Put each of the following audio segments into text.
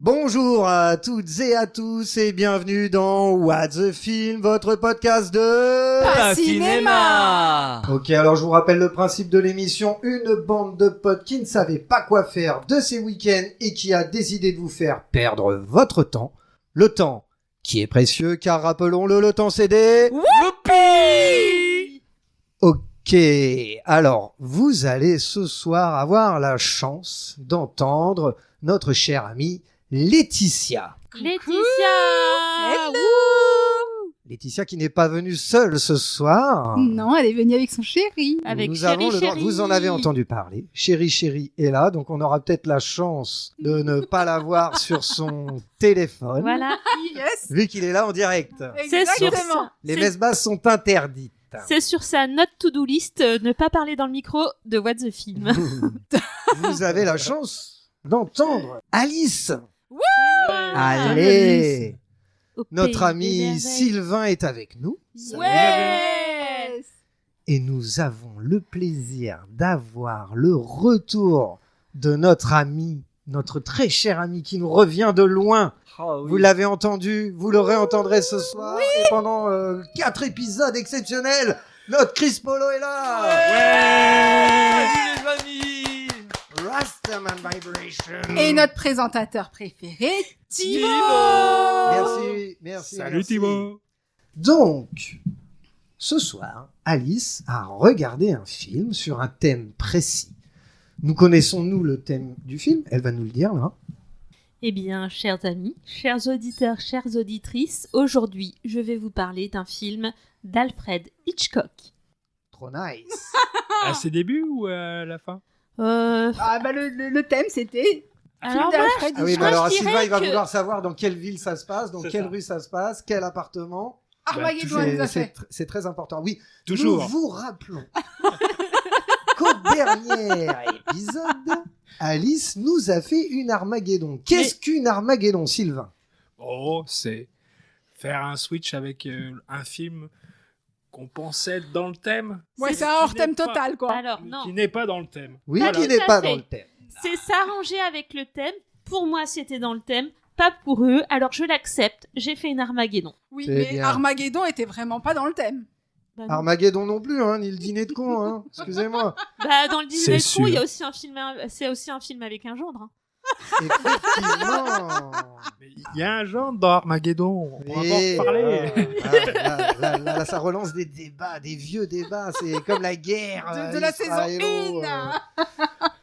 Bonjour à toutes et à tous et bienvenue dans What the Film, votre podcast de... Pas cinéma. Ok, alors je vous rappelle le principe de l'émission, une bande de potes qui ne savaient pas quoi faire de ces week-ends et qui a décidé de vous faire perdre votre temps. Le temps qui est précieux car rappelons-le, le temps c'est des... Whoopi. Ok, alors vous allez ce soir avoir la chance d'entendre notre chère amie Laetitia. Hello. Laetitia qui n'est pas venue seule ce soir. Non, elle est venue avec son chéri. Avec Nous Chéri avons le droit, Chéri. vous en avez entendu parler. Chéri est là, donc on aura peut-être la chance de ne pas la voir sur son téléphone, Voilà, Yes. vu qu'il est là en direct. c'est sur Exactement. ça. Les messes basses sont interdites. C'est sur sa note to-do list, ne pas parler dans le micro de What the Film. Vous avez la chance d'entendre Alice. Allez. Allez, Au notre pays ami des merveilles. Sylvain est avec nous. Yes. Et nous avons le plaisir d'avoir le retour de notre ami, notre très cher ami qui nous revient de loin. Vous l'avez entendu, vous le réentendrez ce soir. Et pendant 4 épisodes exceptionnels, notre Chris Polo est là. Salut les amis. Rastaman Vibration. Et notre présentateur préféré, Thibaut. Merci. Salut Thibaut. Donc, ce soir, Alice a regardé un film sur un thème précis. Nous connaissons, le thème du film? Elle va nous le dire, là. Eh bien, chers amis, chers auditeurs, chères auditrices, aujourd'hui, je vais vous parler d'un film d'Alfred Hitchcock. Trop nice. À ses débuts ou à la fin? Ah bah le thème c'était Alors, film d'Alfred Ah oui, Hitchcock. mais alors je dirais Sylvain, il va que- vouloir savoir dans quelle ville ça se passe, dans C'est quelle ça. rue ça se passe, quel appartement. Armageddon, elle nous a fait. C'est très important. Oui, Toujours. nous vous rappelons qu'au dernier épisode, Alice nous a fait une Armageddon. Qu'est-ce qu'une Armageddon, Sylvain? Oh, c'est faire un switch avec un film qu'on pensait être dans le thème. Ouais, mais c'est un qui hors thème n'est pas- total quoi. Alors, non, Qui n'est pas dans le thème. Oui, Pas qui tout n'est à pas fait. dans le thème. c'est s'arranger avec le thème. Pour moi, c'était dans le thème, pas pour eux, alors je l'accepte. J'ai fait une Armageddon. Oui, C'est mais bien. Armageddon était vraiment pas dans le thème. Bah, non. Armageddon non plus, hein, ni le dîner de con, hein. Excusez-moi. Bah, dans le C'est dîner de con, il y sûr. a aussi un film, c'est aussi un film avec un gendre. Hein. Effectivement. Mais il y a un genre dans Armageddon. On va Et, en reparler. là, ça relance des débats, des vieux débats. C'est comme la guerre. De la saison israélo, 1.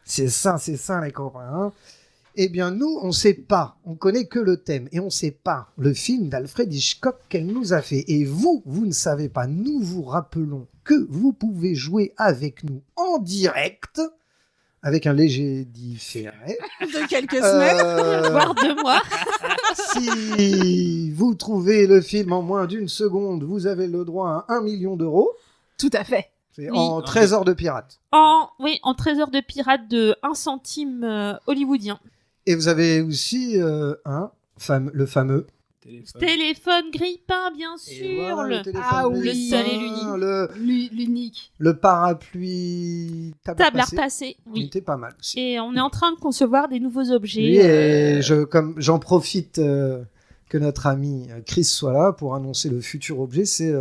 C'est ça, les copains. Hein. Eh bien, nous, on sait pas. On connaît que le thème. Et on sait pas le film d'Alfred Hitchcock qu'elle nous a fait. Et vous ne savez pas. Nous vous rappelons que vous pouvez jouer avec nous en direct, avec un léger différé. De quelques semaines. Voire 2 mois. Si vous trouvez le film en moins d'une seconde, vous avez le droit à 1 million d'euros. Tout à fait. C'est Oui. en trésor de pirate. En trésor de pirate de 1 centime hollywoodien. Et vous avez aussi le fameux. Téléphone grille-pain, bien Et sûr. voilà, le téléphone Ah oui. grille-pain, Le seul et l'unique. L'unique. le parapluie Table à passé. repasser. Il Oui. était pas mal aussi. Et on est en train de concevoir des nouveaux Oui, objets. et comme j'en profite que notre ami Chris soit là pour annoncer le futur objet, c'est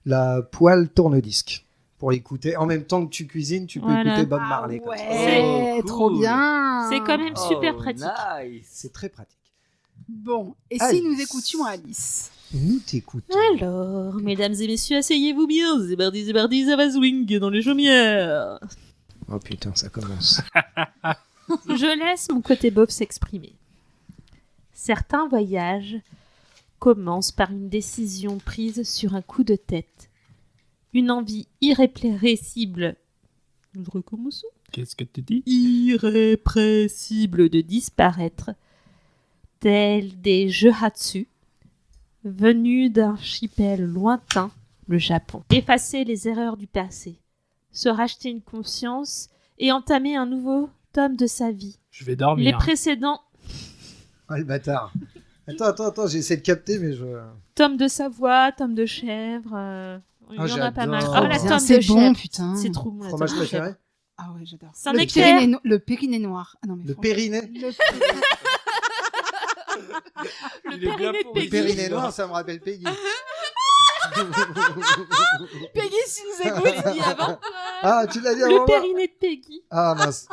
la poêle tourne-disque. Pour écouter, en même temps que tu cuisines, tu peux Voilà. écouter Bob Ah Marley. comme ça. ouais, Oh, trop cool. bien. C'est quand même super Oh, pratique. C'est très pratique. Bon, et si Alice. nous écoutions Alice? Nous t'écoutons. Alors, mesdames et messieurs, asseyez-vous bien. C'est parti, ça va swing dans les chaumières. Oh putain, ça commence. Je laisse mon côté bof s'exprimer. Certains voyages commencent par une décision prise sur un coup de tête. Une envie irrépressible. Nous recommençons. Qu'est-ce que tu dis? Irrépressible de disparaître, tels des Jeuhatsu, venus d'un archipel lointain, le Japon. Effacer les erreurs du passé, se racheter une conscience et entamer un nouveau tome de sa vie. Je vais dormir. Les précédents Ah le bâtard. Attends, j'essaie de capter, mais je. tomes de sa voix, tomes de chèvre, il y en a pas mal. j'adore. Ah, la Trop tome c'est de bon, chèvre, putain. c'est trop bon. la Fromage tome de préféré? chèvre. Ah ouais, j'adore. C'est un Le éclair. Le périnée noir. Ah non, mais Le franchement. périnée? Le Il est bien périnée de pour Le Peggy. périnée noir, ça me rappelle Peggy. Peggy, si nous écoute. Dit avant. Ah, tu l'as dit avant Le moi périnée de Peggy. Ah mince.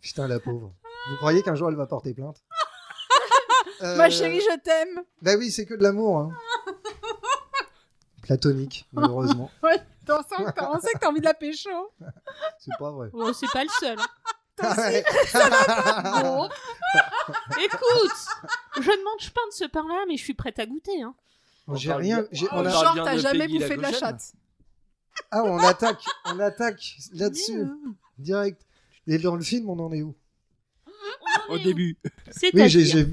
Putain, la pauvre. Vous croyez qu'un jour elle va porter plainte Ma chérie, je t'aime. Bah oui, c'est que de l'amour. Hein. Platonique, malheureusement. On sait que t'as envie de la pécho. C'est pas vrai. Bon, c'est pas le seul. Hein. Ah ouais. Bon. Écoute, je ne mange pas de ce pain-là, mais je suis prête à goûter. Hein. J'ai rien. On Genre, parle bien t'as de jamais Peggy bouffé de la Lagosienne. chatte. Ah, on attaque là-dessus, direct. Et dans le film, on en est où? Au début. Oui, C'est-à-dire,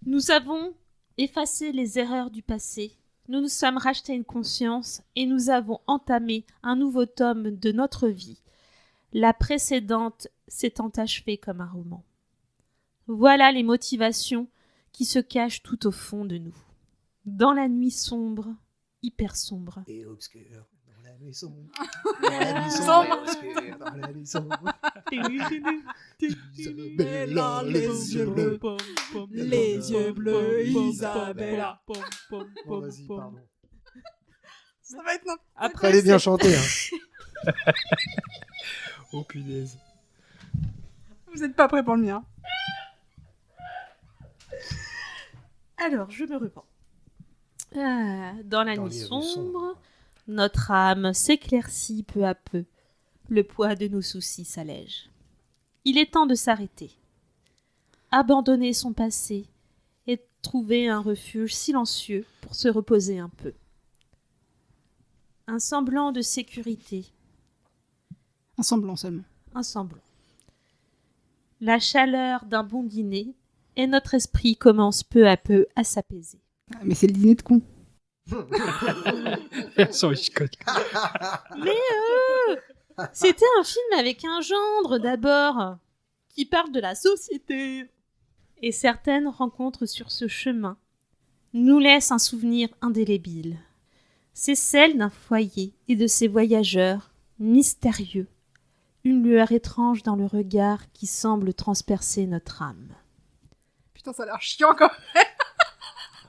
nous avons effacé les erreurs du passé. Nous nous sommes rachetés une conscience et nous avons entamé un nouveau tome de notre vie. La précédente s'étant achevée comme un roman. Voilà les motivations qui se cachent tout au fond de nous. Dans la nuit sombre, hyper sombre. Et obscur, dans la nuit sombre. Dans la nuit sombre et obscure, dans la nuit sombre. Isabella, les yeux bleus. Les yeux bleus, Isabella. Bon, vas-y, pardon. Ça va être n'importe Après, Fallait bien chanter. Hein. Oh punaise. quoi. Vous êtes pas prêts pour le mien. Alors, je me repens. Dans la Dans nuit les rues sombre, sombres. notre âme s'éclaircit peu à peu. Le poids de nos soucis s'allège. Il est temps de s'arrêter. Abandonner son passé et trouver un refuge silencieux pour se reposer un peu. Un semblant de sécurité, Un semblant seulement. un semblant. La chaleur d'un bon dîner et notre esprit commence peu à peu à s'apaiser. Ah, mais c'est le dîner de con. Sans Hitchcock. C'était un film avec un gendre d'abord, qui parle de la société. Et certaines rencontres sur ce chemin nous laissent un souvenir indélébile. C'est celle d'un foyer et de ses voyageurs mystérieux, une lueur étrange dans le regard qui semble transpercer notre âme. Putain, ça a l'air chiant quand même.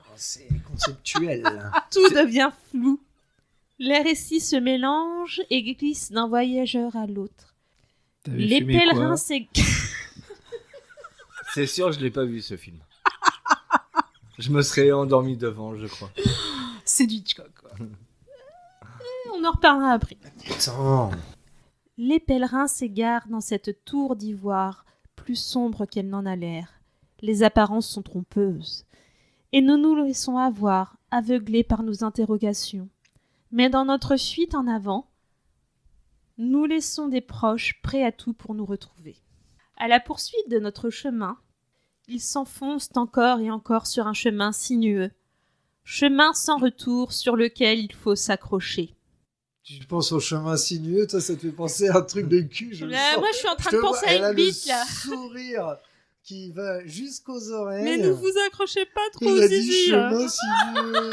Oh, c'est conceptuel. Tout devient flou. Les récits se mélangent et glissent d'un voyageur à l'autre. T'avais Les fumé pèlerins quoi s'égarent. C'est sûr, je l'ai pas vu ce film. Je me serais endormi devant, je crois. C'est du Hitchcock, quoi. On en reparlera après. Putain. Les pèlerins s'égarent dans cette tour d'ivoire, plus sombre qu'elle n'en a l'air. Les apparences sont trompeuses. Et nous nous laissons avoir, aveuglés par nos interrogations. Mais dans notre fuite en avant, nous laissons des proches prêts à tout pour nous retrouver. À la poursuite de notre chemin, ils s'enfoncent encore et encore sur un chemin sinueux. Chemin sans retour sur lequel il faut s'accrocher. Tu penses au chemin sinueux, toi, ça te fait penser à un truc de cul. Je le Là, sens. moi, je suis en train Je de te penser vois, elle à a une le bite, là. sourire qui va jusqu'aux oreilles. Mais ne vous accrochez pas trop, Il a dit Zizi, là. chemin sinueux.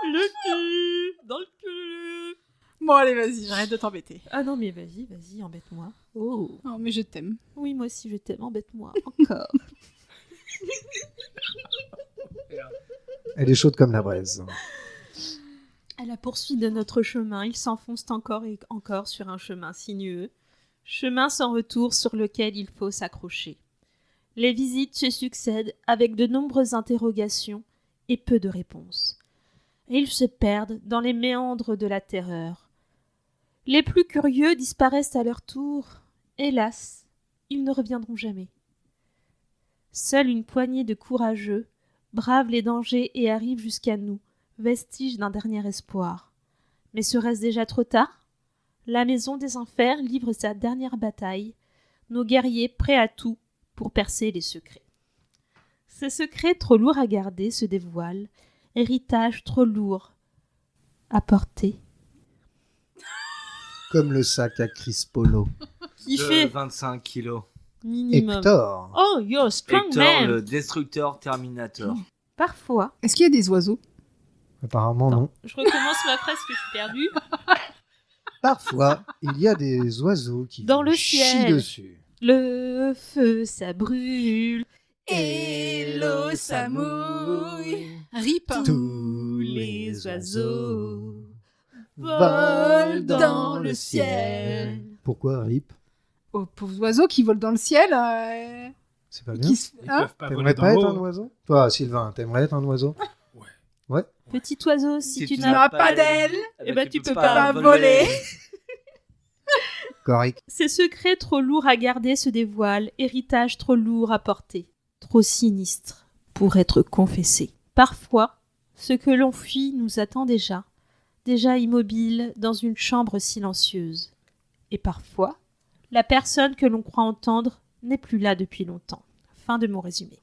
Le cul, dans le cul. Bon, allez, vas-y, j'arrête de t'embêter. Ah non, mais vas-y, embête-moi. Oh. Non, mais je t'aime. Oui, moi aussi, je t'aime, embête-moi. Encore. Elle est chaude comme la braise. À la poursuite de notre chemin, ils s'enfoncent encore et encore sur un chemin sinueux. Chemin sans retour sur lequel il faut s'accrocher. Les visites se succèdent avec de nombreuses interrogations et peu de réponses. Et ils se perdent dans les méandres de la terreur. Les plus curieux disparaissent à leur tour. Hélas, ils ne reviendront jamais. Seule une poignée de courageux brave les dangers et arrive jusqu'à nous, vestige d'un dernier espoir. Mais serait-ce déjà trop tard ? La maison des enfers livre sa dernière bataille, nos guerriers prêts à tout pour percer les secrets. Ces secrets trop lourds à garder se dévoilent, héritage trop lourd à porter. Comme le sac à Chris Polo. Qui De fait 25 kilos. minimum. Hector. Oh, you're a strong Hector, man. le destructeur Terminator. Parfois. Est-ce qu'il y a des oiseaux? Apparemment, non. Je recommence ma phrase que je suis perdue. Parfois, il y a des oiseaux qui Dans vous le chient ciel. dessus. Le feu, ça brûle. Et l'eau, ça mouille. Rip. Tous les oiseaux volent dans le ciel. Pourquoi Rip? Aux pauvres oiseaux qui volent dans le ciel. C'est pas bien. Qui se... Ils hein peuvent pas voler T'aimerais dans pas être l'eau. un oiseau? Toi, Sylvain, t'aimerais être un oiseau? Petit oiseau, si tu tu n'as n'as pas d'aile, eh ben, tu peux pas voler. Correct. Ces secrets trop lourds à garder se dévoilent, héritage trop lourd à porter, trop sinistre pour être confessé. Parfois, ce que l'on fuit nous attend déjà immobile dans une chambre silencieuse. Et parfois, la personne que l'on croit entendre n'est plus là depuis longtemps. Fin de mon résumé.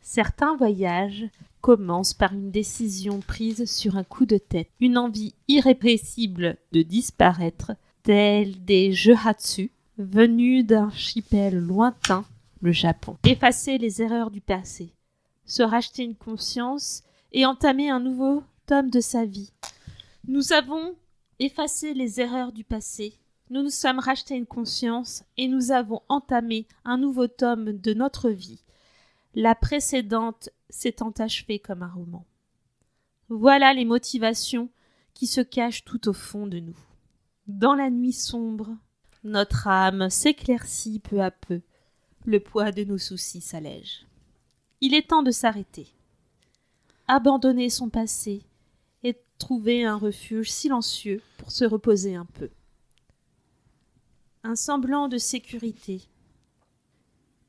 Certains voyages commencent par une décision prise sur un coup de tête, une envie irrépressible de disparaître, tels des Jeuhatsu, venus d'un archipel lointain, le Japon. Effacer les erreurs du passé, se racheter une conscience et entamer un nouveau tome de sa vie. Nous avons effacé les erreurs du passé, nous nous sommes rachetés une conscience et nous avons entamé un nouveau tome de notre vie. La précédente s'étant achevée comme un roman. Voilà les motivations qui se cachent tout au fond de nous. Dans la nuit sombre, notre âme s'éclaircit peu à peu. Le poids de nos soucis s'allège. Il est temps de s'arrêter. Abandonner son passé et trouver un refuge silencieux pour se reposer un peu. Un semblant de sécurité.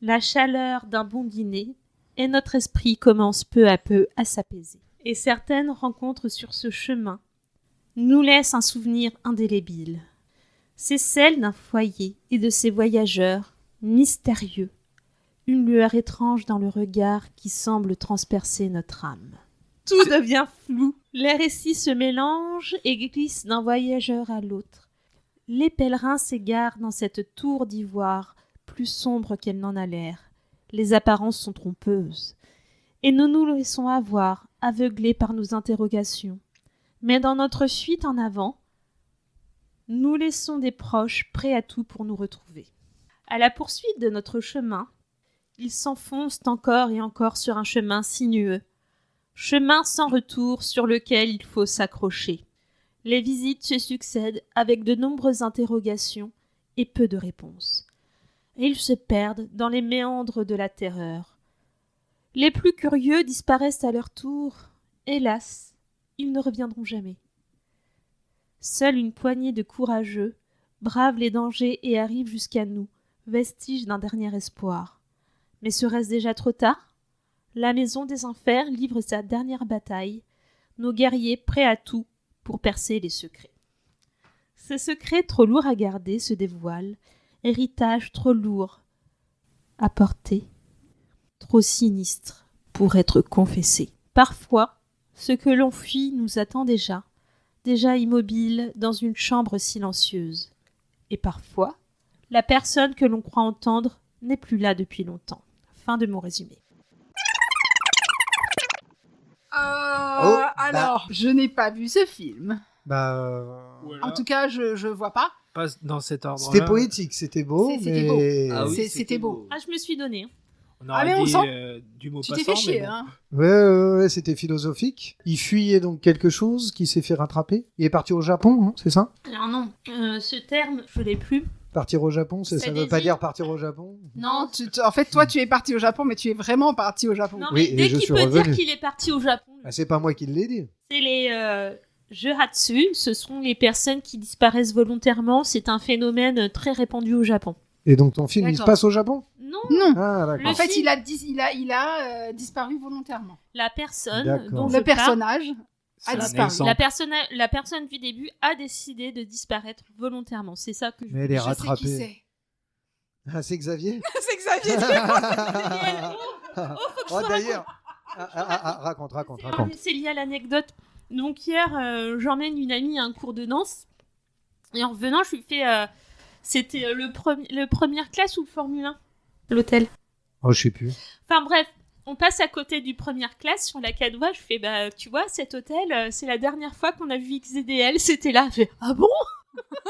La chaleur d'un bon dîner et notre esprit commence peu à peu à s'apaiser. Et certaines rencontres sur ce chemin nous laissent un souvenir indélébile. C'est celle d'un foyer et de ses voyageurs mystérieux, une lueur étrange dans le regard qui semble transpercer notre âme. Tout devient flou, les récits se mélangent et glissent d'un voyageur à l'autre. Les pèlerins s'égarent dans cette tour d'ivoire, plus sombre qu'elle n'en a l'air. Les apparences sont trompeuses. Et nous nous laissons avoir, aveuglés par nos interrogations. Mais dans notre fuite en avant, nous laissons des proches prêts à tout pour nous retrouver. À la poursuite de notre chemin, ils s'enfoncent encore et encore sur un chemin sinueux. Chemin sans retour sur lequel il faut s'accrocher. Les visites se succèdent avec de nombreuses interrogations et peu de réponses. Et ils se perdent dans les méandres de la terreur. Les plus curieux disparaissent à leur tour. Hélas, ils ne reviendront jamais. Seule une poignée de courageux bravent les dangers et arrivent jusqu'à nous, vestiges d'un dernier espoir. Mais serait-ce déjà trop tard? La maison des enfers livre sa dernière bataille, nos guerriers prêts à tout pour percer les secrets. Ces secrets trop lourds à garder se dévoilent, héritage trop lourd à porter, trop sinistre pour être confessé. Parfois, ce que l'on fuit nous attend déjà immobile dans une chambre silencieuse. Et parfois, la personne que l'on croit entendre n'est plus là depuis longtemps. Fin de mon résumé. Alors, je n'ai pas vu ce film. Voilà. En tout cas, je vois pas. Pas dans cet ordre-là. C'était poétique, c'était beau, C'était mais... Ah oui, C'était beau. Ah, je me suis donné. On aurait mais on dit sent- du mot Tu passant, t'es fait chier, mais bon. hein. Ouais, c'était philosophique. Il fuyait donc quelque chose qui s'est fait rattraper. Il est parti au Japon, hein, c'est ça? Alors non, ce terme, je l'ai plus. Partir au Japon, ça Ça veut pas désigne- dire partir au Japon? Non, en fait, toi, tu es parti au Japon, mais tu es vraiment parti au Japon. Non, Oui, mais et dès je qu'il suis peut revenu. dire qu'il est parti au Japon, Ah, c'est pas moi qui l'ai dit. c'est les Jeuhatsu, ce sont les personnes qui disparaissent volontairement. C'est un phénomène très répandu au Japon. Et donc ton film, il se D'accord. passe au Japon? Non, Non. Ah, d'accord. En fait, film- il a disparu volontairement. la personne D'accord. dont je Le parle, personnage C'est a un disparu. exemple. la personne du début a décidé de disparaître volontairement. C'est ça que je... Mais elle est Je sais qui rattrapée. c'est. Ah, c'est Xavier? C'est Xavier. Oh, d'ailleurs. Raconte. C'est lié à l'anecdote. Donc hier, j'emmène une amie à un cours de danse. Et en revenant, je lui fais... c'était le première classe ou le Formule 1? L'hôtel. Oh, je sais plus. Enfin bref, on passe à côté du première classe sur la Cadois. Je fais, bah tu vois, cet hôtel, c'est la dernière fois qu'on a vu XDDL, c'était là. Je fais, ah bon?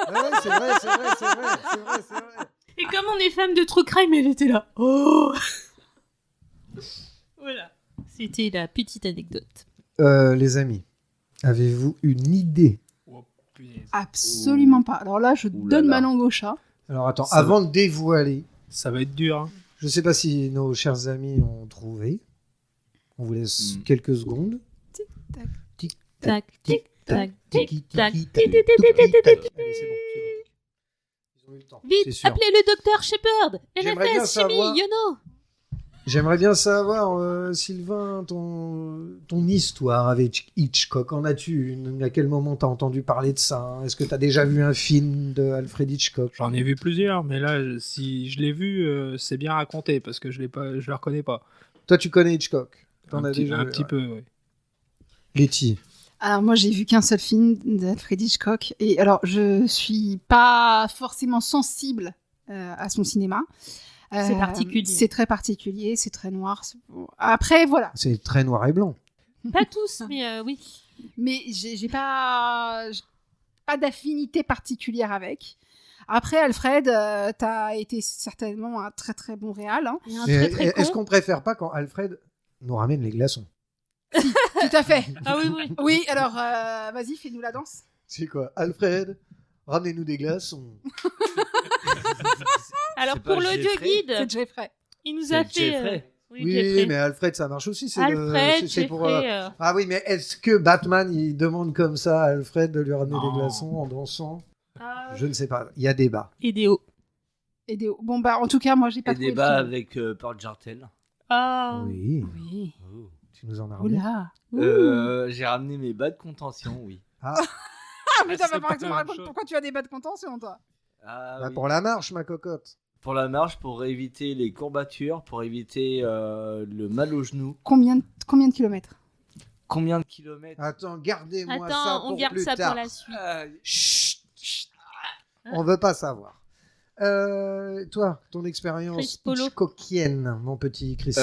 Ouais, c'est vrai. Et comme on est fan de True Crime, elle était là. Oh! Voilà. C'était la petite anecdote. Les amis, avez-vous une idée? Oh, punaise. Absolument pas. Alors là, je Ouh là donne là. ma langue au chat. Alors attends, Ça avant de dévoiler, Ça va être dur. Hein. je ne sais pas si nos chers amis ont trouvé. On vous laisse quelques secondes. Tic-tac. Tac, tic, tac, tic, tac. Allez, c'est bon. Ils ont eu le temps, c'est Vite, sûr. appelez le docteur Shepard. J'aimerais bien RFS, chimie, savoir- Yono. J'aimerais bien savoir, Sylvain, ton histoire avec Hitchcock. En as-tu une? À quel moment t'as entendu parler de ça? Est-ce que t'as déjà vu un film de Alfred Hitchcock? J'en ai vu plusieurs, mais là, si je l'ai vu, c'est bien raconté parce que je le reconnais pas. Toi, tu connais Hitchcock? T'en Un as petit, déjà un vu, petit ouais. peu, oui. Letty. Alors moi, j'ai vu qu'un seul film d'Alfred Hitchcock. Et alors, je suis pas forcément sensible à son cinéma. C'est particulier. C'est très particulier, c'est très noir. Après, voilà. C'est très noir et blanc. Pas tous, mais oui. Mais j'ai pas d'affinité particulière avec. Après, Alfred, t'as été certainement un très très bon réal. Hein. Et un Mais très très est-ce con. qu'on préfère pas quand Alfred nous ramène les glaçons? Tout à fait. Ah oui, oui. Oui, alors vas-y, fais-nous la danse. C'est quoi? Alfred, ramenez-nous des glaçons. Alors C'est pas pour l'audio Jeffrey guide, C'est Jeffrey. il nous C'est a fait. Jeffrey. Oui, Oui, Jeffrey. mais Alfred, ça marche aussi. C'est Alfred, c'est pour, Jeffrey. Ah oui, mais est-ce que Batman, il demande comme ça à Alfred de lui ramener des Non. glaçons en dansant? Ah, Je ne sais pas. Il y a débat. Idéo. Et bon, bah, en tout cas, moi, j'ai pas Et trouvé débat le film. avec Port Jartel. Ah. Oui. Oui. Tu nous en as ramené. Oula. J'ai ramené mes bas de contention, oui. Ah, Ah, mais c'est t'as pas pas que tu la me même racontes chose. pourquoi tu as des bas de contention, toi. Ah, bah, oui. pour la marche, ma cocotte. Pour la marche, pour éviter les courbatures, pour éviter le mal au genou. Combien de kilomètres? Combien de kilomètres Attends, gardez-moi ça Attends, pour on garde plus ça tard. pour la suite. Chut, chut. On veut pas savoir. Toi, ton expérience Chris Polo. Hitchcockienne, mon petit Chris.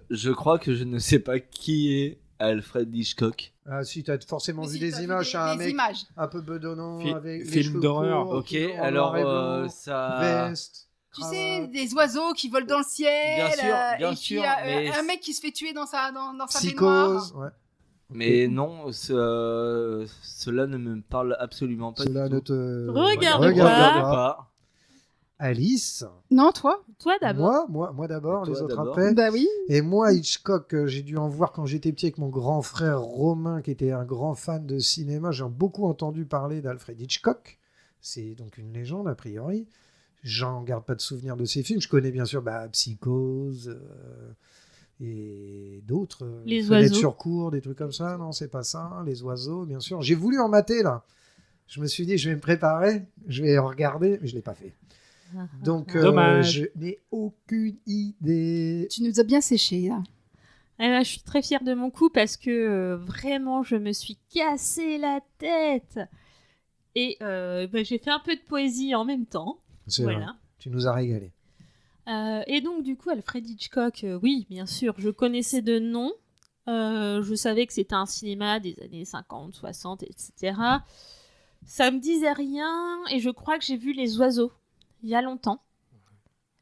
Je crois que je ne sais pas qui est Alfred Hitchcock. Ah si, t'as forcément Mais vu si, des t'as vu images, des un mec images. un peu bedonnant Fi- avec les film cheveux d'horreur. courts, Ok, en alors noir et blanc, ça. veste. Tu cravate. sais, des oiseaux qui volent dans le ciel. Bien sûr, bien et sûr, puis mais- un mec qui se fait tuer dans sa baignoire. Psychose, ouais. Mais non, cela ne me parle absolument pas. Cela du ne tout. te Regarde Regarde pas. pas. Alice, Non, toi? Toi d'abord. moi d'abord, Et toi les autres d'abord. après. Bah oui. Et moi, Hitchcock, j'ai dû en voir quand j'étais petit avec mon grand frère Romain, qui était un grand fan de cinéma. J'ai beaucoup entendu parler d'Alfred Hitchcock. C'est donc une légende, a priori. J'en garde pas de souvenir de ces films. Je connais bien sûr Psychose et d'autres. Les Fenêtre oiseaux. sur cour, des trucs comme ça. Non, c'est pas ça. Les oiseaux, bien sûr. J'ai voulu en mater, là. Je me suis dit, je vais me préparer, je vais en regarder, mais je l'ai pas fait. Donc, Dommage. je n'ai aucune idée. Tu nous as bien séché, là. Eh ben, je suis très fière de mon coup parce que vraiment, je me suis cassé la tête. Et j'ai fait un peu de poésie en même temps. C'est vrai. Voilà. Tu nous as régalé. Et donc, du coup, Alfred Hitchcock, oui, bien sûr, je connaissais de nom. Je savais que c'était un cinéma des années 50, 60, etc. Ça me disait rien et je crois que j'ai vu Les Oiseaux il y a longtemps.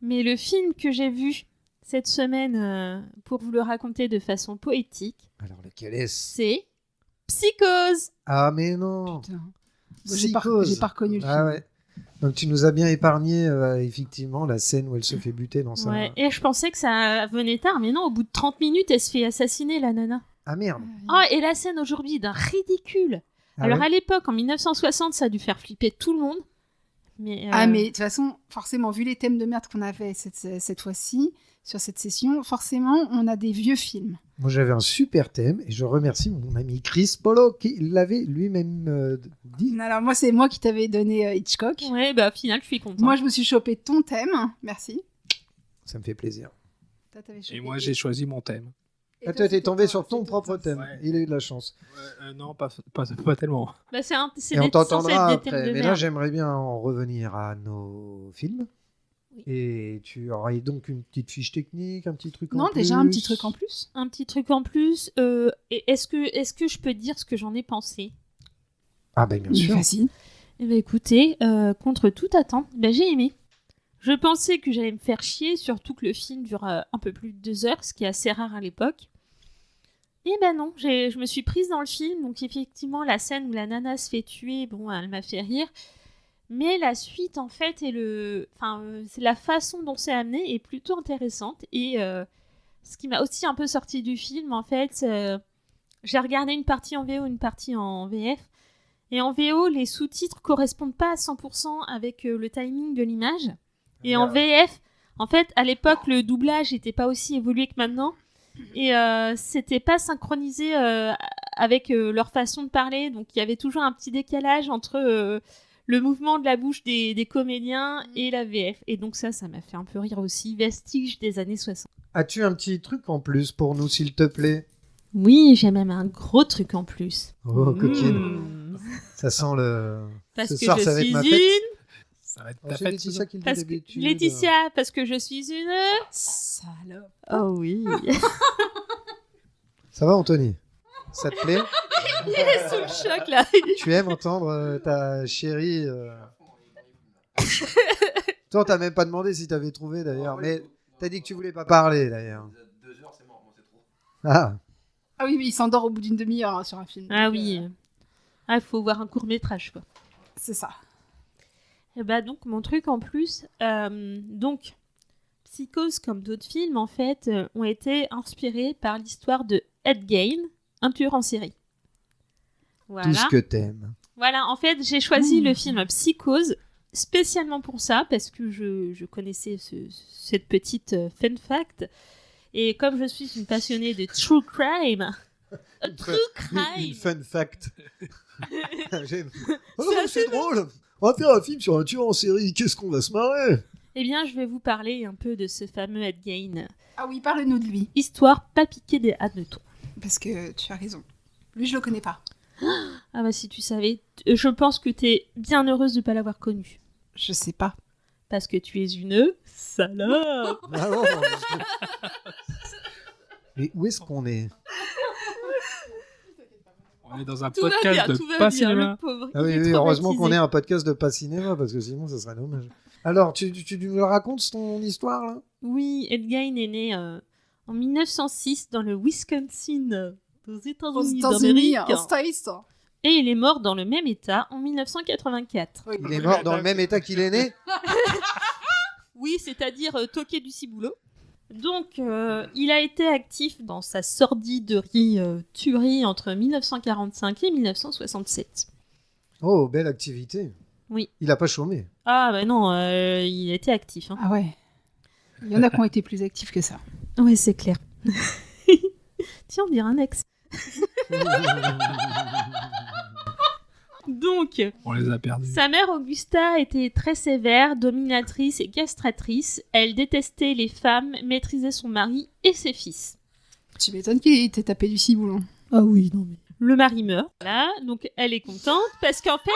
Mais le film que j'ai vu cette semaine, pour vous le raconter de façon poétique, Alors, lequel est-ce? c'est Psychose. Ah, mais non. Putain. J'ai Psychose. pas reconnu le Ah film. ouais. Donc, tu nous as bien épargné, effectivement, la scène où elle se fait buter dans sa... Ouais. Et je pensais que ça venait tard, mais non, au bout de 30 minutes, elle se fait assassiner, la nana. Ah, merde. Oh, et la scène aujourd'hui d'un ridicule. Ah Alors ouais à l'époque, en 1960, ça a dû faire flipper tout le monde. Mais, Ah, mais de toute façon, forcément, vu les thèmes de merde qu'on avait cette fois-ci, sur cette session, forcément, on a des vieux films. Moi, j'avais un super thème et je remercie mon ami Chris Polo qui l'avait lui-même dit. Alors, moi, c'est moi qui t'avais donné Hitchcock. Ouais, bah au final, je suis contente. Moi, je me suis chopé ton thème. Merci. Ça me fait plaisir. Toi, t'avais chopé- Et moi, j'ai choisi mon thème. Et Ah, toi, toi, t'es c'était tombé quoi? sur ton C'était propre toi. thème. Ouais. Il a eu de la chance. Non, pas tellement. Bah, c'est Et on censé t'entendra être des thèmes après. de Mais là, merde. j'aimerais bien en revenir à nos films. Oui. Et tu aurais donc une petite fiche technique, un petit truc en Non, plus. déjà un petit truc en plus. Un petit truc en plus. Et est-ce que je peux dire ce que j'en ai pensé? Ah ben bien sûr. Vas-y. Eh ben écoutez, contre toute attente, ben j'ai aimé. Je pensais que j'allais me faire chier, surtout que le film dure un peu plus de 2 heures, ce qui est assez rare à l'époque. Et ben non, je me suis prise dans le film, donc effectivement la scène où la nana se fait tuer, bon, elle m'a fait rire. Mais la suite, en fait, c'est la façon dont c'est amené est plutôt intéressante. Et ce qui m'a aussi un peu sorti du film, en fait, j'ai regardé une partie en VO, une partie en VF. Et en VO, les sous-titres correspondent pas à 100% avec le timing de l'image. Et en VF, en fait, à l'époque, le doublage n'était pas aussi évolué que maintenant. Et c'était pas synchronisé avec leur façon de parler. Donc, il y avait toujours un petit décalage entre le mouvement de la bouche des comédiens et la VF. Et donc ça m'a fait un peu rire aussi. Vestige des années 60. As-tu un petit truc en plus pour nous, s'il te plaît? Oui, j'ai même un gros truc en plus. Oh, coquine. Ça sent le... Parce Ce que soir, je ça va être suis ma fête. une... Ça va être Oh, ta c'est fête. Laetitia qui le dit Parce que... d'habitude. Laetitia, parce que je suis une... Salope. Oh oui. Ça va, Anthony? Ça te plaît? Il est sous le choc, là. Tu aimes entendre ta chérie Toi, on t'a même pas demandé si t'avais trouvé, d'ailleurs. Mais t'as dit que tu voulais pas parler, d'ailleurs. 2 heures, c'est mort, moi c'est trop. Ah, Ah oui, mais il s'endort au bout d'une demi-heure hein, sur un film. Ah Donc, oui. Ah, il faut voir un court-métrage, quoi. c'est ça. Et bah donc, mon truc en plus... donc, Psychose, comme d'autres films, en fait, ont été inspirés par l'histoire de Ed Gein, un tueur en série. Voilà. tout ce que t'aimes. Voilà, en fait, j'ai choisi le film Psychose spécialement pour ça, parce que je connaissais cette petite fun fact. Et comme je suis une passionnée de true crime... Une fun fact. J'aime. Oh, C'est c'est drôle. On va faire un film sur un tueur en série. Qu'est-ce qu'on va se marrer? Eh bien, je vais vous parler un peu de ce fameux Ed Gein. Ah oui, parle-nous de lui. Histoire pas piquer des hannetons. Parce que tu as raison. Lui, je le connais pas. Ah bah si tu savais, je pense que t'es bien heureuse de pas l'avoir connu. Je sais pas. Parce que tu es une salope. Ah non, mais où est-ce qu'on est? On est dans un Tout va podcast bien, de tout va pas bien, cinéma. le pauvre. Ah il oui, est oui, heureusement traumatisé. qu'on est un podcast de pas cinéma, parce que sinon, ça serait dommage. Alors, tu nous racontes ton histoire, là? Oui, Ed Gein est né en 1906 dans le Wisconsin, aux Aux États-Unis États-Unis, d'Amérique. en States. Et il est mort dans le même état en 1984. Oui. Il est mort dans le même état qu'il est né? Oui, c'est-à-dire toqué du ciboulot. Donc, il a été actif dans sa sordiderie tuerie entre 1945 et 1967. Oh, belle activité. Oui. Il a pas chômé. Ah bah non, il était actif. Hein. Ah ouais. Il y en a qui ont été plus actifs que ça. Ouais, c'est clair. Tiens, on dirait un ex. Donc, On les a perdus. sa mère Augusta était très sévère, dominatrice et castratrice. Elle détestait les femmes, maîtrisait son mari et ses fils. Tu m'étonnes qu'il t'ait tapé du ciboulon. Ah oui, non mais... Le mari meurt, là, donc elle est contente parce qu'en fait,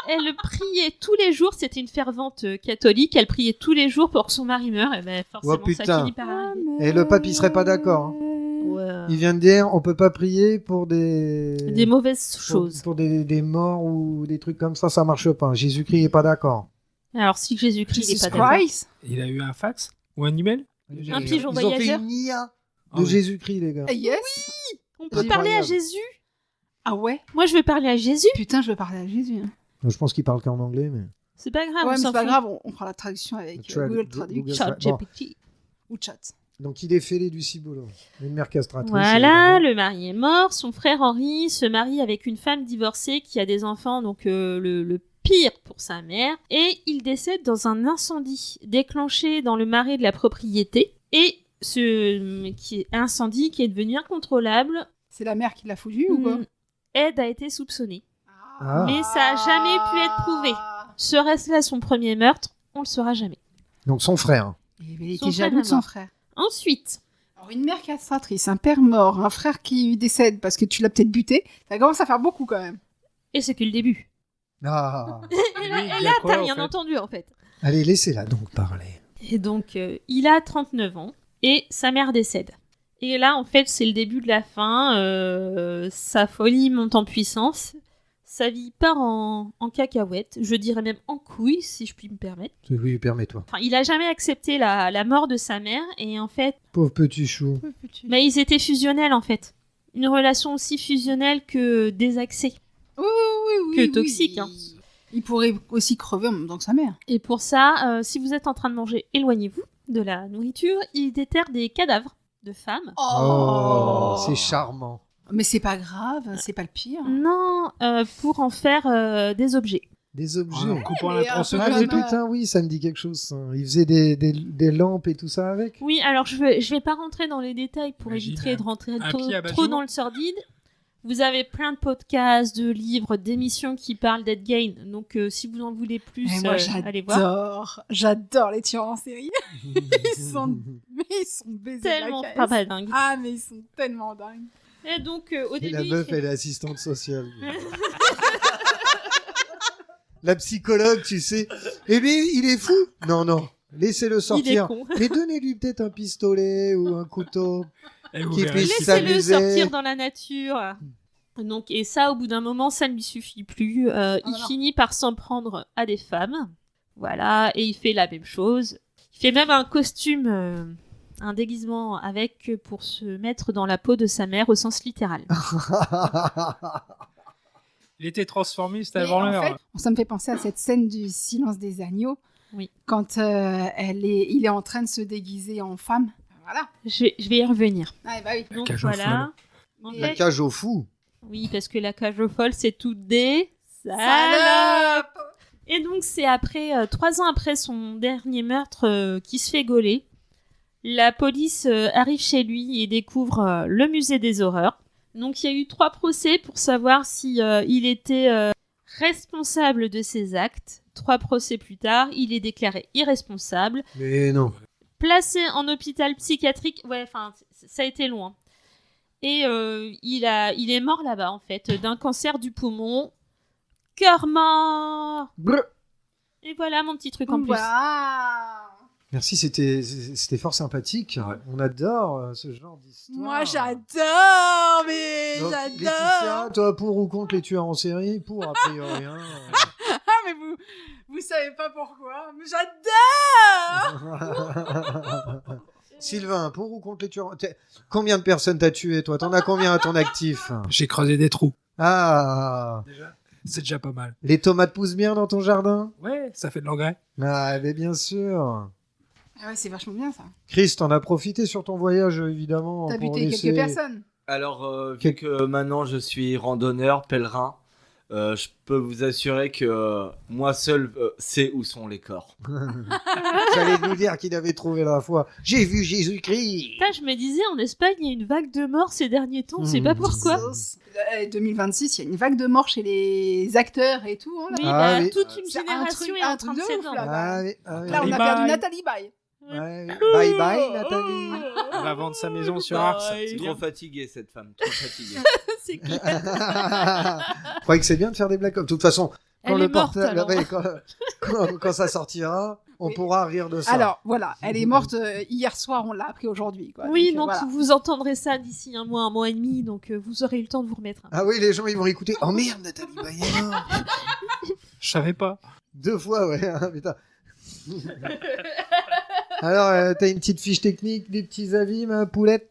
elle priait tous les jours, c'était une fervente catholique, elle priait tous les jours pour que son mari meure, et ben forcément Oh, putain. ça finit par arriver. Et le papy serait pas d'accord. Hein. Ouais. Il vient de dire, on peut pas prier pour Des mauvaises choses. Pour des morts ou des trucs comme ça marche pas. Jésus-Christ est pas d'accord. Alors si Jésus-Christ n'est Jesus pas d'accord... Christ. Il a eu un fax ou un email? Un pigeon Ils ont fait voyageur. une IA de Ah oui. Jésus-Christ, les gars. Ah, yes. On peut Incroyable. parler à Jésus. Ah ouais. Moi je vais parler à Jésus. Putain, je veux parler à Jésus. hein. Je pense qu'il parle qu'en anglais, mais... C'est pas grave, ouais, on mais s'en c'est pas fout. grave, on fera la traduction avec Google Traduction. Google Chat Tra- bon. GPT. Ou chat. Donc il est fêlé du ciboulot. Une mère castratrice. Voilà, évidemment. le mari est mort. Son frère Henri se marie avec une femme divorcée qui a des enfants, donc le pire pour sa mère. Et il décède dans un incendie déclenché dans le marais de la propriété. Et incendie qui est devenu incontrôlable. C'est la mère qui l'a foutu ou quoi? Ed a été soupçonné. Ah. Mais ça a jamais pu être prouvé. Serait-ce là son premier meurtre? On le saura jamais. Donc son frère. Il Son était frère jaloux est de son mort. frère. Ensuite, Alors, une mère castratrice, un père mort, un frère qui décède parce que tu l'as peut-être buté, ça commence à faire beaucoup quand même. et c'est que le début. Ah. Et lui, il là, dit à quoi, t'as en rien fait entendu en fait. Allez, laissez-la donc parler. Et donc, il a 39 ans et sa mère décède. Et là, en fait, c'est le début de la fin. Sa folie monte en puissance. sa vie part en cacahuète, je dirais même en couille, si je puis me permettre. Oui, permets-toi. Enfin, il a jamais accepté la mort de sa mère, et en fait, Pauvre petit chou. mais ils étaient fusionnels en fait. Une relation aussi fusionnelle que désaxée. Oui, Que toxique, hein. Il pourrait aussi crever en même temps que sa mère. Et pour ça, si vous êtes en train de manger, éloignez-vous de la nourriture. Il déterre des cadavres de femmes. Oh, c'est charmant. Mais c'est pas grave, c'est pas le pire. Non, pour en faire des objets. Des objets. En coupant mais la un peu Ah, tronçonneuse mais et tout. putain, oui, ça me dit quelque chose. Ça. Il faisait des lampes et tout ça avec. Oui, alors je vais pas rentrer dans les détails pour Imagine éviter de rentrer un trop, pied à trop Bajon. dans le sordide. Vous avez plein de podcasts, de livres, d'émissions qui parlent d'Edgain. Donc si vous en voulez plus, Et moi, allez voir. j'adore les tueurs en série. ils sont baisés Tellement de la pas caisse. dingue. Ah, mais ils sont tellement dingues. Et donc au Et début, la il meuf, fait- elle est assistante sociale. La psychologue, tu sais. Eh bien, il est fou. Non. Laissez-le il est sortir. con. Mais donnez-lui peut-être un pistolet ou un couteau. Et vous Qui verrez puisse si- Laissez-le s'amuser. sortir dans la nature. Donc, et ça, au bout d'un moment, ça ne lui suffit plus. Il non. finit par s'en prendre à des femmes. Voilà, et il fait la même chose. Il fait même un costume, un déguisement avec pour se mettre dans la peau de sa mère au sens littéral. Il était transformé, c'était Mais avant en l'heure. fait, ça me fait penser à cette scène du silence des agneaux. Oui. Quand il est en train de se déguiser en femme. Voilà. Je vais y revenir. Ah, bah oui. Donc cage aux voilà. En La fait, cage au fou. oui, parce que la cage aux folles, c'est toutes des salopes. Salope. Et donc, c'est après 3 ans après son dernier meurtre qui se fait gauler. La police arrive chez lui et découvre le musée des horreurs. Donc, il y a eu 3 procès pour savoir si il était responsable de ses actes. 3 procès plus tard, il est déclaré irresponsable. Mais non. Placé en hôpital psychiatrique. Ouais, enfin, ça a été loin. Et il est mort là-bas, en fait, d'un cancer du poumon. Cœur mort. Brr. Et voilà mon petit truc en plus. Waouh. Merci, c'était fort sympathique. Ouais. On adore ce genre d'histoire. Moi, j'adore, mais Donc, j'adore. Laetitia, toi, pour ou contre les tueurs en série? Pour, a priori. Hein. Ah, mais vous savez pas pourquoi. Mais j'adore. Sylvain, pour ou contre les tueurs en... Combien de personnes t'as tué, toi? T'en as combien à ton actif? J'ai creusé des trous. Ah, Déjà. C'est déjà pas mal. les tomates poussent bien dans ton jardin? Ouais, ça fait de l'engrais. Ah, mais bien sûr. Ah ouais, c'est vachement bien ça. Chris, t'en as profité sur ton voyage, évidemment. T'as pour buté laisser- quelques personnes. Alors, vu que maintenant je suis randonneur, pèlerin, je peux vous assurer que moi seul sais où sont les corps. J'allais nous dire qu'il avait trouvé la foi. J'ai vu Jésus-Christ. Putain, je me disais, en Espagne, il y a une vague de morts ces derniers temps, on sait pas pourquoi. 2026, il y a une vague de morts chez les acteurs et tout. Hein, là. Oui, Ah bah, oui. toute une C'est un génération truc- est en un train truc de de ouf, s'éteindre. là. Ah oui, ah oui. Là, on Bye a perdu bye. Nathalie Baye. Ouais. Bye bye, Nathalie. Elle va vendre sa maison sur Bye. Ars. C'est trop fatigué cette femme, trop fatiguée. C'est clair. Je croyais que c'est bien de faire des blagues comme. De toute façon, quand Elle est le morte, portable, alors. ouais, quand ça sortira, on Oui. pourra rire de ça. Alors, voilà, elle est morte hier soir, on l'a appris aujourd'hui. Quoi. Oui, Donc, donc voilà. vous entendrez ça d'ici un mois et demi, donc vous aurez eu le temps de vous remettre. Ah oui, les gens ils vont écouter. Oh merde, Nathalie Baye est morte. Je savais pas. 2 fois, ouais. hein, putain. Alors, t'as une petite fiche technique, des petits avis, ma poulette?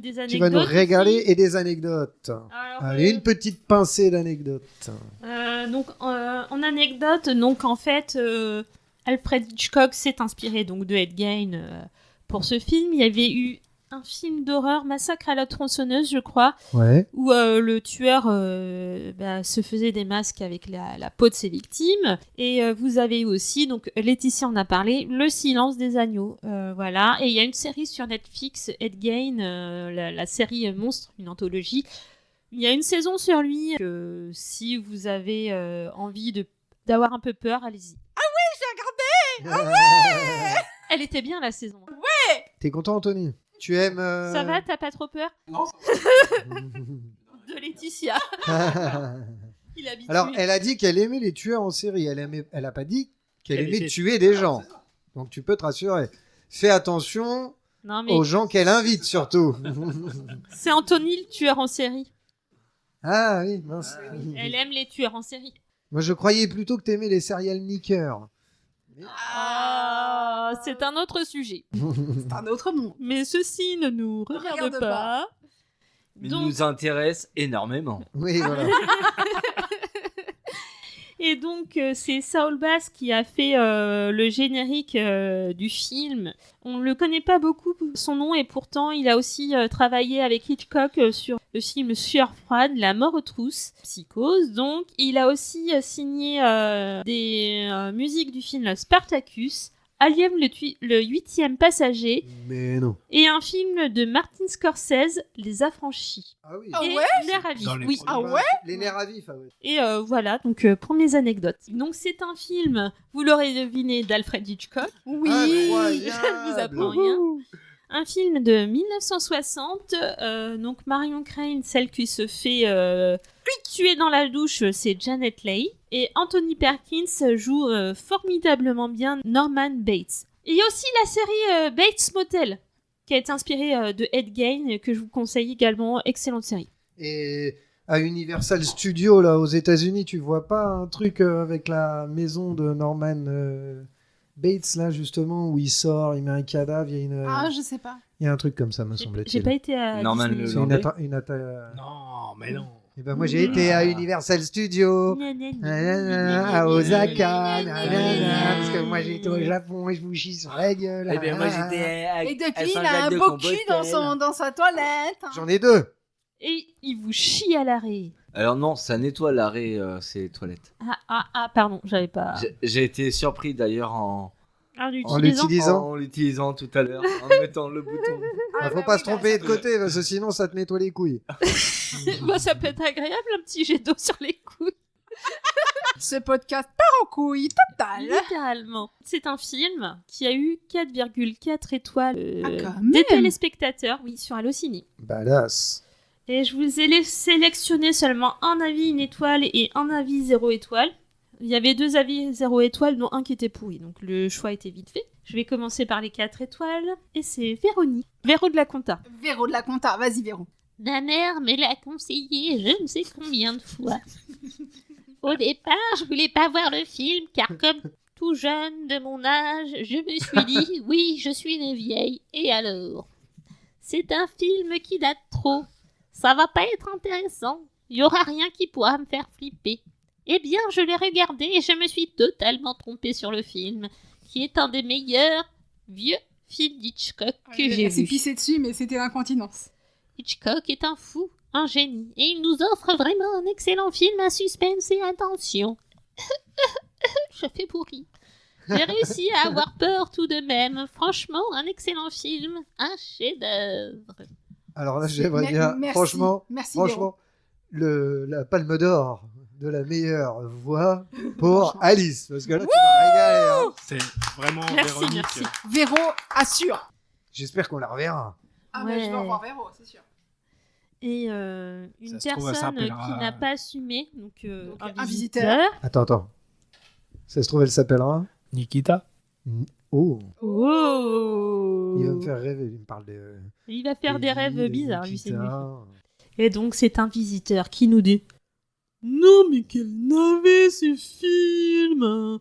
Des Tu vas nous anecdotes régaler aussi. et des anecdotes. Alors, Allez, une petite pincée d'anecdotes. donc, en anecdote, donc en fait, Alfred Hitchcock s'est inspiré donc de Edgain pour ce film. Il y avait eu un film d'horreur, Massacre à la tronçonneuse, je crois, Ouais. où le tueur se faisait des masques avec la peau de ses victimes. Et vous avez eu aussi, donc Laetitia en a parlé, Le silence des agneaux. Voilà. Et il y a une série sur Netflix, Edgain, la série Monstre, une anthologie. Il y a une saison sur lui. Si vous avez envie d'avoir un peu peur, allez-y. Elle était bien la saison. T'es content, Anthony? Tu aimes. Ça va, t'as pas trop peur de Laetitia. Il habite. Alors, elle a dit qu'elle aimait les tueurs en série. Elle a pas dit qu'elle Elle aimait était- tuer des gens. Donc, tu peux te rassurer. Fais attention Non mais aux gens qu'elle invite, surtout. c'est Anthony le tueur en série. Ah oui, mince. Elle aime les tueurs en série. Moi, je croyais plutôt que t'aimais les serial nickers. Ah, c'est un autre sujet. C'est un autre monde. Mais ceci ne nous regarde regarde pas. Mais Donc- nous intéresse énormément. Oui, voilà. Et donc, c'est Saul Bass qui a fait le générique du film. On ne le connaît pas beaucoup, son nom, et pourtant, il a aussi travaillé avec Hitchcock sur le film Sueur froide, La mort aux trousses, Psychose. Donc, il a aussi signé des musiques du film Spartacus, Alien le 8e passager, Mais non. et un film de Martin Scorsese, Les Affranchis. Ah oui. Ah Et ouais L'air à vif, Dans les oui. premiers. Ah ouais? Les nerfs à vif, ah ouais. Et voilà, donc pour mes anecdotes. Donc c'est un film, vous l'aurez deviné, d'Alfred Hitchcock. Oui. Incroyable. Je ne vous apprends rien. Un film de 1960. Donc Marion Crane, celle qui se fait tuer dans la douche, c'est Janet Leigh. Et Anthony Perkins joue formidablement bien Norman Bates. Et il y a aussi la série Bates Motel, qui a été inspirée de Ed Gein, que je vous conseille également. Excellente série. Et à Universal Studios, là, aux États-Unis, tu vois pas un truc avec la maison de Norman Bates, là, justement, où il sort, il met un cadavre, il y a une... Ah, je sais pas. Il y a un truc comme ça, me J'ai semble-t-il. pas été à Norman Disney. le C'est Landais. Non, mais non. Et ben moi j'ai été à Universal Studios, à Osaka, parce que moi j'ai été au Japon et je vous chie sur la gueule. Eh bien, moi j'étais à Et depuis, il a un beau cul dans sa toilette. J'en ai deux. Et il vous chie à l'arrêt. Alors non, ça nettoie l'arrêt, c'est les toilettes. Pardon, j'avais pas. J'ai été surpris d'ailleurs en En l'utilisant. l'utilisant tout à l'heure, en mettant le bouton. Ah, faut pas se tromper de côté parce que sinon ça te nettoie les couilles. Bah, ça peut être agréable, un petit jet d'eau sur les couilles. Ce podcast part en couille total. Littéralement. C'est un film qui a eu 4,4 étoiles quand des même. téléspectateurs, oui, sur Allociné. Badass. Et je vous ai sélectionné seulement un avis 1 étoile et un avis 0 étoile. Il y avait 2 avis 0 étoiles, dont un qui était pourri, donc le choix était vite fait. Je vais commencer par les 4 étoiles, et c'est Véronique. Véro de la Conta. Véro de la Conta, vas-y Véro. Ma mère me l'a conseillé je ne sais combien de fois. Au départ, je voulais pas voir le film, car comme tout jeune de mon âge, je me suis dit, oui, je suis une vieille, et alors? C'est un film qui date trop. Ça va pas être intéressant. Il y aura rien qui pourra me faire flipper. Eh bien, je l'ai regardé et je me suis totalement trompée sur le film, qui est un des meilleurs vieux films d'Hitchcock que j'ai Elle s'est vu. pissée dessus, mais c'était l'incontinence. Hitchcock est un fou, un génie, et il nous offre vraiment un excellent film à suspense et attention. Je fais pourri. J'ai réussi à avoir peur tout de même. Franchement, un excellent film, un chef-d'œuvre. Alors là j'aimerais bien, Merci. franchement, Merci Véro. la palme d'or de la meilleure voix pour Alice. Parce que là tu vas régaler. Hein. C'est vraiment Merci, Véronique. merci. Véro assure. J'espère qu'on la reverra. Ah Ouais. mais je veux revoir Véro, c'est sûr. Et une Ça se trouve, elle personne qui s'appellera- n'a pas assumé, donc, un visiteur. Attends. Ça se trouve elle s'appellera... Nikita. Oh, Oh, il va me faire rêver. Il me parle de... Il va faire des rêves de bizarres, lui, c'est lui. Nikita. Et donc, c'est un visiteur qui nous dit Non, mais quel navet ce film hein.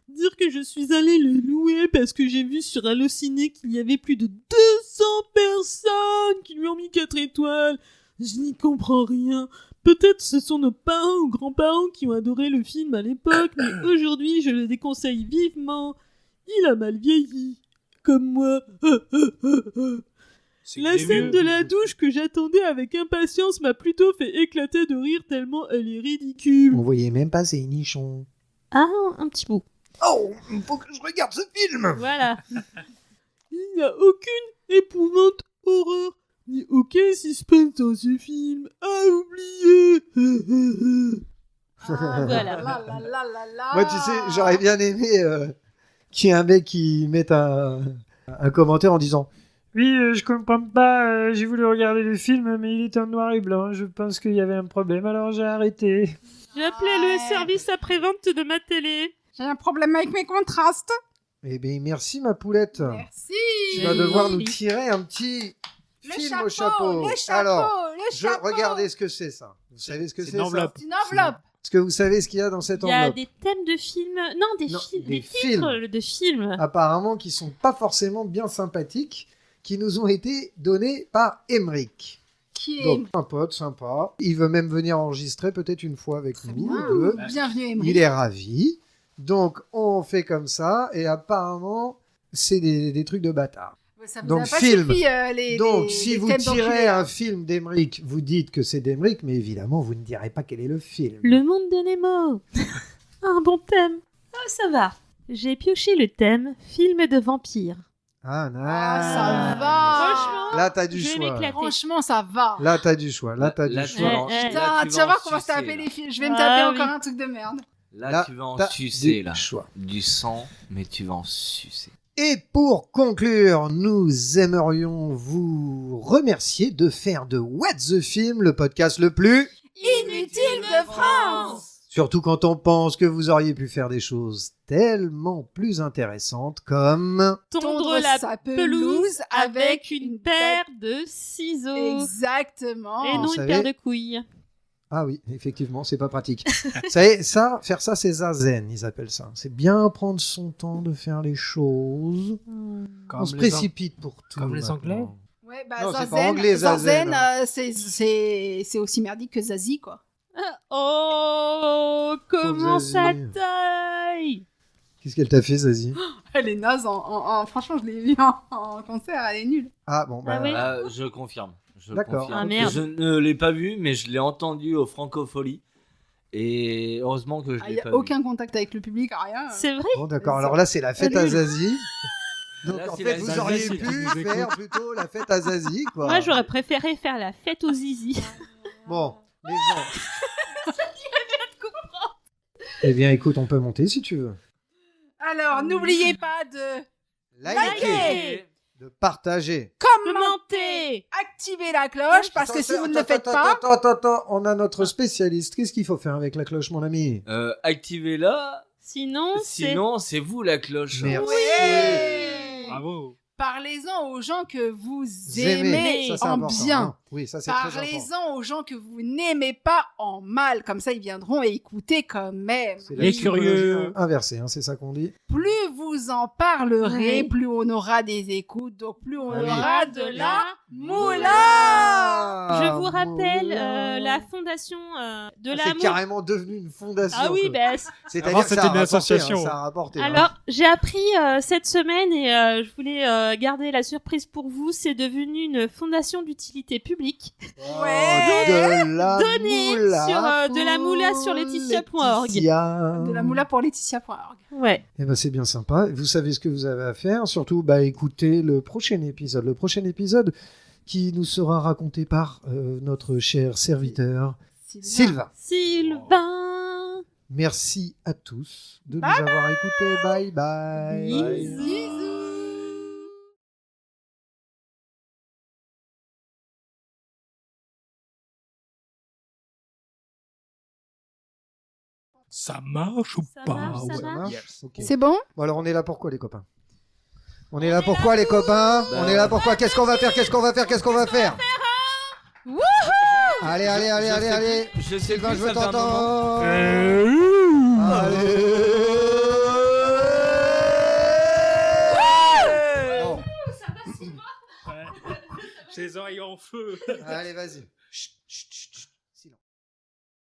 Dire que je suis allé le louer parce que j'ai vu sur Allociné qu'il y avait plus de 200 personnes qui lui ont mis 4 étoiles. Je n'y comprends rien. Peut-être ce sont nos parents ou grands-parents qui ont adoré le film à l'époque, mais aujourd'hui je le déconseille vivement. Il a mal vieilli. Comme moi. C'est La que des scène vieux. de la douche que j'attendais avec impatience m'a plutôt fait éclater de rire tellement elle est ridicule. On voyait même pas ses nichons. Ah, un petit bout. Oh, il faut que je regarde ce film. Voilà. Il n'y a aucune épouvante horreur, ni aucun suspense dans ce film. À oublier. Voilà. Moi, tu sais, j'aurais bien aimé qu'il y ait un mec qui mette un commentaire en disant oui, je comprends pas, j'ai voulu regarder le film, mais il est en noir et blanc, je pense qu'il y avait un problème, alors j'ai arrêté. J'ai appelé le service après-vente de ma télé. J'ai un problème avec mes contrastes. Eh bien, merci ma poulette. Merci. Tu vas devoir nous tirer un petit film au chapeau. Le chapeau, Alors, le chapeau. Regardez ce que c'est ça. Vous savez ce que C'est c'est une ça enveloppe. C'est une enveloppe. Est-ce que vous savez ce qu'il y a dans cette Il y a enveloppe? des thèmes de films. Non, des Non, films. des Des titres de films. Apparemment qui sont pas forcément bien sympathiques, qui nous ont été donnés par Emmerich. Qui est Donc un pote sympa. Il veut même venir enregistrer peut-être une fois avec très nous. bien. deux. Bienvenue, Emery. Il est ravi. Donc on fait comme ça et apparemment c'est des trucs de bâtard. Ça vous Donc, a pas film. suffi, Donc les si vous thèmes tirez d'enculés, un hein. film d'Emmerich, vous dites que c'est d'Emmerich, mais évidemment vous ne direz pas quel est le film. Le monde de Nemo. Un bon thème. Ah, ça va. J'ai pioché le thème film de vampire. Ah, nice. Ah, ça va. Franchement, Là t'as du je vais choix. m'éclater. Franchement, ça va. Là t'as du choix. Là t'as du Là, choix. tu vas en- Eh, eh. là, Putain, tu vas vas en voir qu'on va se sucer, taper là. les films. Je vais me Ah, taper oui. encore un truc de merde. Là, Là, tu vas en t'as sucer, du là. choix. Du sang, mais tu vas en sucer. Et pour conclure, nous aimerions vous remercier de faire de What the Film le podcast le plus... Inutile de France. Surtout quand on pense que vous auriez pu faire des choses tellement plus intéressantes comme... Tondre la sa pelouse avec une paire de ciseaux. Exactement. Et non Vous une savez- paire de couilles. Ah oui, effectivement, c'est pas pratique. Vous savez, faire ça, c'est zazen, ils appellent ça. C'est bien prendre son temps de faire les choses. On se précipite pour tout. comme les maintenant. Anglais. Ouais, bah, Non, c'est Zazen, pas anglais, Zazen, c'est aussi merdique que Zazie, quoi. Oh, comment Zazie. ça taille. Qu'est-ce qu'elle t'a fait, Zazie? Elle est naze. Franchement, je l'ai vue en concert, elle est nulle. Ah bon, bah... Ah oui. Là, je confirme. D'accord. Confirme. Ah, merde. Je ne l'ai pas vu, mais je l'ai entendu au Francofolie. Et heureusement que je Il l'ai n'y pas a vu. aucun contact avec le public, rien. C'est vrai. Bon, d'accord. Alors là, c'est la fête à Zazie. Donc Là, en c'est fait, la vous Zazie auriez qui pu nous écoute. faire plutôt la fête à Zazie, quoi. Moi, j'aurais préféré faire la fête aux zizi. Bon, les gens. Eh bien, écoute, on peut monter si tu veux. Alors, n'oubliez pas de Liker, de partager. Commentez. activer la cloche, parce que si vous ne le faites pas... Attends, on a notre spécialiste. Qu'est-ce qu'il faut faire avec la cloche, mon ami? Activez-la. Sinon, Sinon, c'est vous la cloche. Merci. Ouais. Bravo. Parlez-en aux gens que vous Aimez. aimez Ça, c'est en important, bien. hein. Oui, ça, c'est très important. Parlez-en aux gens que vous n'aimez pas en mal. Comme ça, ils viendront écouter quand même. C'est la Les psychologie curieux. inversée, hein, c'est ça qu'on dit. Plus vous en parlerez, Ouais. plus on aura des écoutes, donc plus on Ah oui. aura de la moula. je vous rappelle la fondation de C'est l'amour. carrément devenu une fondation. Ah oui, quoi. bah, C'est-à-dire Avant, que ça c'était a une rapporté, association. hein, ça a rapporté. hein. alors, j'ai appris cette semaine et je voulais garder la surprise pour vous. C'est devenu une fondation d'utilité publique. Ouais. De la Donnez moula sur, de la pour moula sur Laetitia.org. Laetitia. De la moula pour Laetitia.org. Ouais. Eh ben, c'est bien sympa. Vous savez ce que vous avez à faire. Surtout, bah, écoutez le prochain épisode. Le prochain épisode qui nous sera raconté par notre cher serviteur Sylvain. Sylvain. Merci à tous de nous avoir écoutés. Bye bye. Bisous. Ça marche ou Ça pas? marche, ça Ouais. marche. Yes. Ok. C'est bon? Bon, alors on est là pourquoi les copains? On est là pourquoi les copains? On est là pourquoi? Qu'est-ce qu'on va faire? Qu'est-ce qu'on va faire? Qu'est-ce qu'on va faire? Allez, allez, allez, allez, allez. Je sais Sylvain, plus, je veux ça fait un moment. t'entendre. Allez. Bon, Ouais. J'ai les oreilles en feu. allez, vas-y.